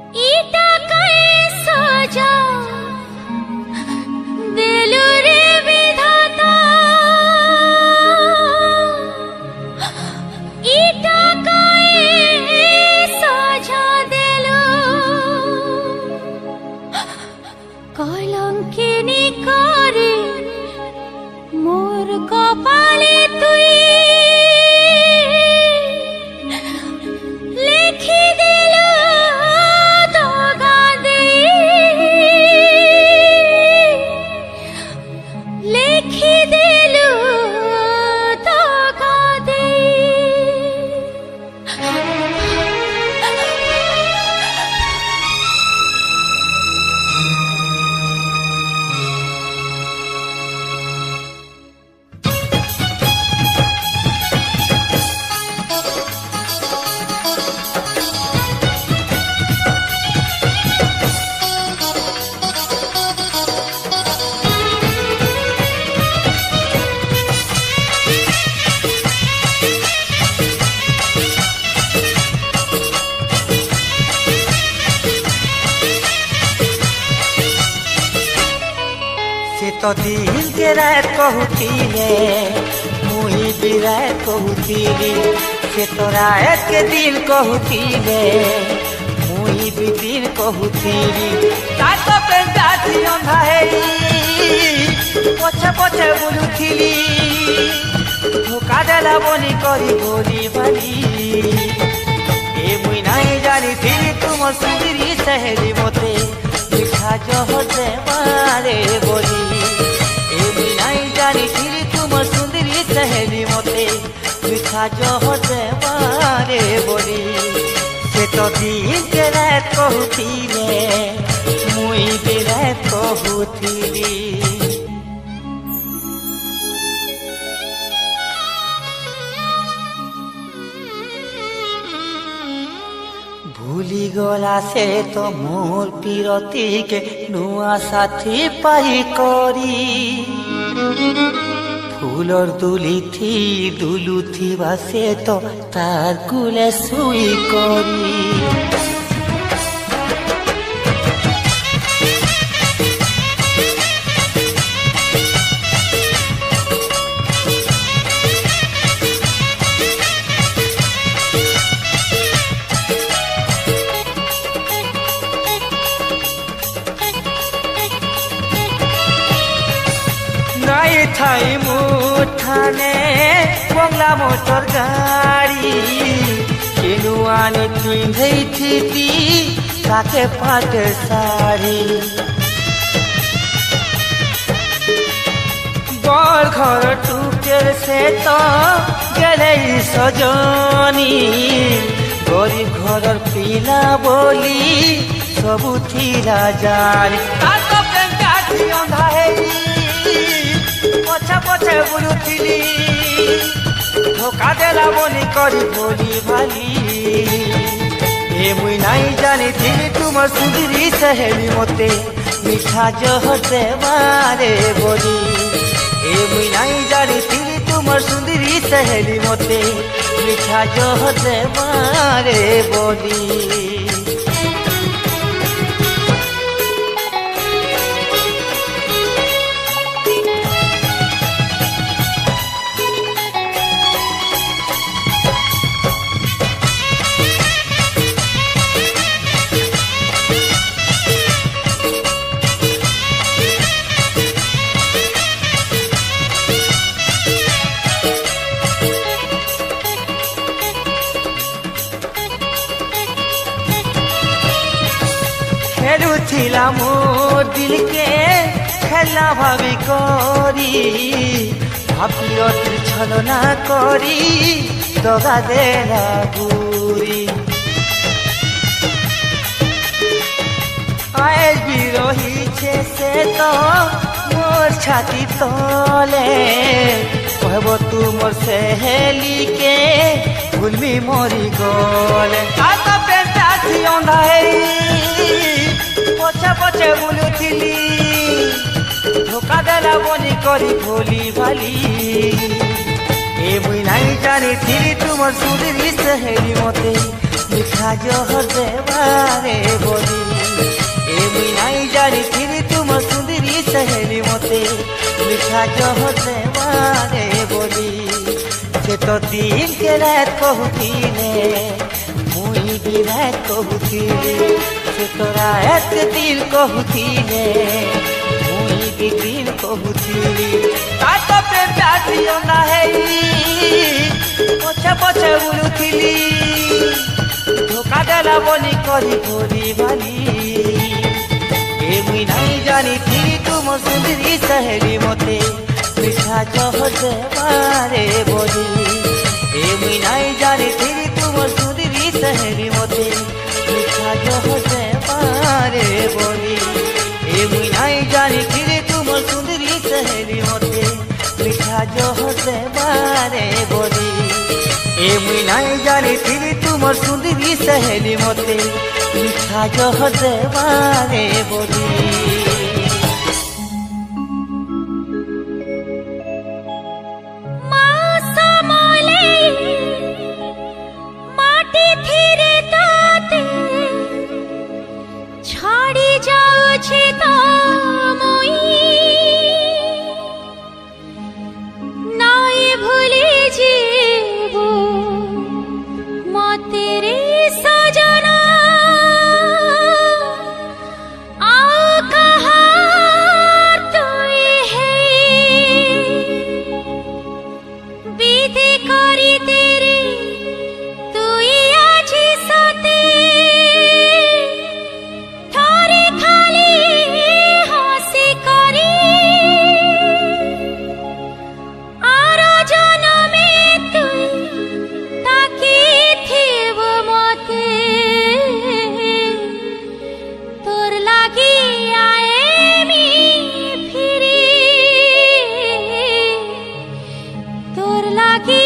इटा कैसा जा दिलु रे विधाता इटा कैसा जा दिलु कलंकिनी करे मोर कपाले तुई लिखि दिलु तो दिल के रात कहूतीले मुई भी रात कहूतीली से तो रात के दिल कहूतीले मुई भी दिल कहूतीली तातो पेंटाती अंधा है पछे पछे बुलुथिली धोखा देला बनी करी बोली भली ए मुई नहीं जानी थी तुम सुंदरी सहेली मोते मिठा जहर दे मारे बोली तुम सुंदरी सहेली मोते मिठा जहर दे मारे बोली से तो दिल के रात कहूतीले मुई भी रात कहूतीली भूली गला से तो मोर पीरती के नुआ साथी पाई करी फूलर दुली थी बासे तो तार कुले सुई करी थाई मुठाने बंगला मोटर गाड़ी किनु आने पिंधे थी ताके पाट साड़ी बड़ घर टूटेर से तो गले सजनी गरीब घर पीला बोली सबू थीरा जानी ताको पेंटाती अंधा है पछे पछे बुलुथिली धोखा देला बनी करी बोली भाली ए मुई नहीं जानी थी तुम सुंदरी सहेली मोते मिठा जहर दे मारे बोली ए मुई नहीं जानी थी तुम सुंदरी सहेली मोते मिठा जहर दे मारे बोली खेलुथिला मोर दिल के खेला भावी करी भापियतिर छलना करी दगा देला गुरी आज भी रही छे से तो मोर छाती तले कहबो तू मोर सहेली के भूलमी मोरी गले आता पेंटाती अंधा पछे पछे बुलुथिली धोखा देला बनी करी भोली भाली ए मुई नहीं जानी थी तुम सुंदरी सहेली मोते मिठा जहर दे मारे मिठा जहते मारे बोली से तो दिन के रात कहूतीले मुई भी रात कहूतीले से तो रात दिल कहूतीले मुई भी दिल कहूतीली तातो पे प्यासियो ना है पछे पछे बुलुथिली धोखा देला बोली करी भोली भाली ए मुई नहीं जानी थी तुम सुंदरी सहेली मते मिठा जहते मारे बोली ए मुई नहीं जानी थी तुम सुंदरी सहेली मते मिठा जहते मारे बोली ए मुई नहीं जानी थी तुम सुंदरी सहेली मते मिठा जहते मारे बोली ए मुई नहीं जानी थी तुम सुंदरी सहेली मते मिठा जहते मारे बोली তোর লাগি